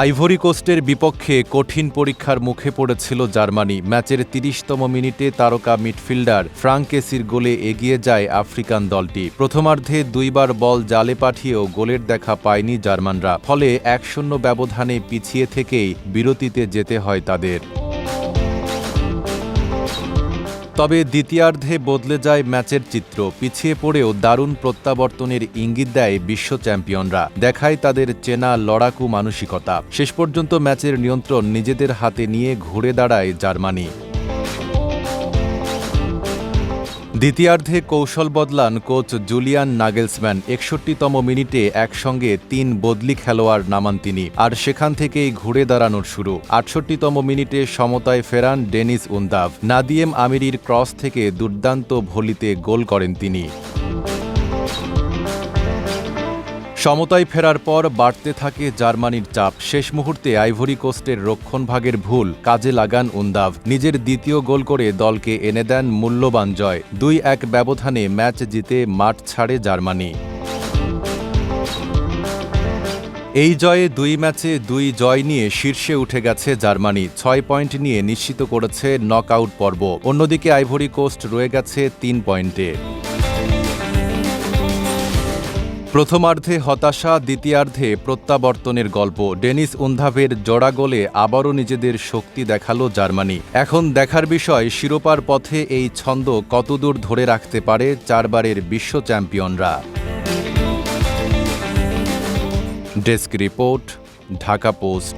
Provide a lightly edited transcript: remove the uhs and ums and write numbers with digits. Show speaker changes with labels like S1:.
S1: Ivory কোস্টের বিপক্ষে কঠিন পরীক্ষার মুখে পড়েছিল জার্মানি। ম্যাচের ৩০তম মিনিটে তারকা মিডফিল্ডার ফ্রাঙ্ক কেসির গোলে এগিয়ে যায় আফ্রিকান দলটি। প্রথমার্ধে দুইবার বল জালে পাঠিয়েও গোলের দেখা পায়নি জার্মানরা, ফলে ১-০ ব্যবধানে পিছিয়ে থেকেই বিরতিতে যেতে হয় তাদের। তবে দ্বিতীয়ার্ধে বদলে যায় ম্যাচের চিত্র। পিছিয়ে পড়েও দারুণ প্রত্যাবর্তনের ইঙ্গিত দেয় বিশ্ব চ্যাম্পিয়নরা, দেখায় তাদের চেনা লড়াকু মানসিকতা। শেষ পর্যন্ত ম্যাচের নিয়ন্ত্রণ নিজেদের হাতে নিয়ে ঘুরে দাঁড়ায় জার্মানি। দ্বিতীয়ার্ধে কৌশল বদলান কোচ জুলিয়ান নাগেলসম্যান। ৬১তম মিনিটে একসঙ্গে ৩ বদলি খেলোয়াড় নামান তিনি, আর সেখান থেকেই ঘুরে দাঁড়ানোর শুরু। ৬৮তম মিনিটে সমতায় ফেরান ডেনিস উনদাভ। নাদিয়েম আমিরির ক্রস থেকে দুর্দান্ত ভলিতে গোল করেন তিনি। সমতায় ফেরার পর বাড়তে থাকে জার্মানির চাপ। শেষ মুহূর্তে আইভরি কোস্টের রক্ষণভাগের ভুল কাজে লাগান উনদাভ। নিজের দ্বিতীয় গোল করে দলকে এনে দেন মূল্যবান জয়। ২-১ ব্যবধানে ম্যাচ জিতে মাঠ ছাড়ে জার্মানি। এই জয়ে ২ ম্যাচে ২ জয় নিয়ে শীর্ষে উঠে গেছে জার্মানি। ৬ পয়েন্ট নিয়ে নিশ্চিত করেছে নকআউট পর্ব। অন্যদিকে আইভরি কোস্ট রয়ে গেছে ৩ পয়েন্টে। প্রথমার্ধে হতাশা, দ্বিতীয়ার্ধে প্রত্যাবর্তনের গল্প। ডেনিস উনদাভের জোড়া গোলে আবারও নিজেদের শক্তি দেখালো জার্মানি। এখন দেখার বিষয়, শিরোপার পথে এই ছন্দ কতদূর ধরে রাখতে পারে ৪ বারের বিশ্ব চ্যাম্পিয়নরা। Desk report, Dhaka post.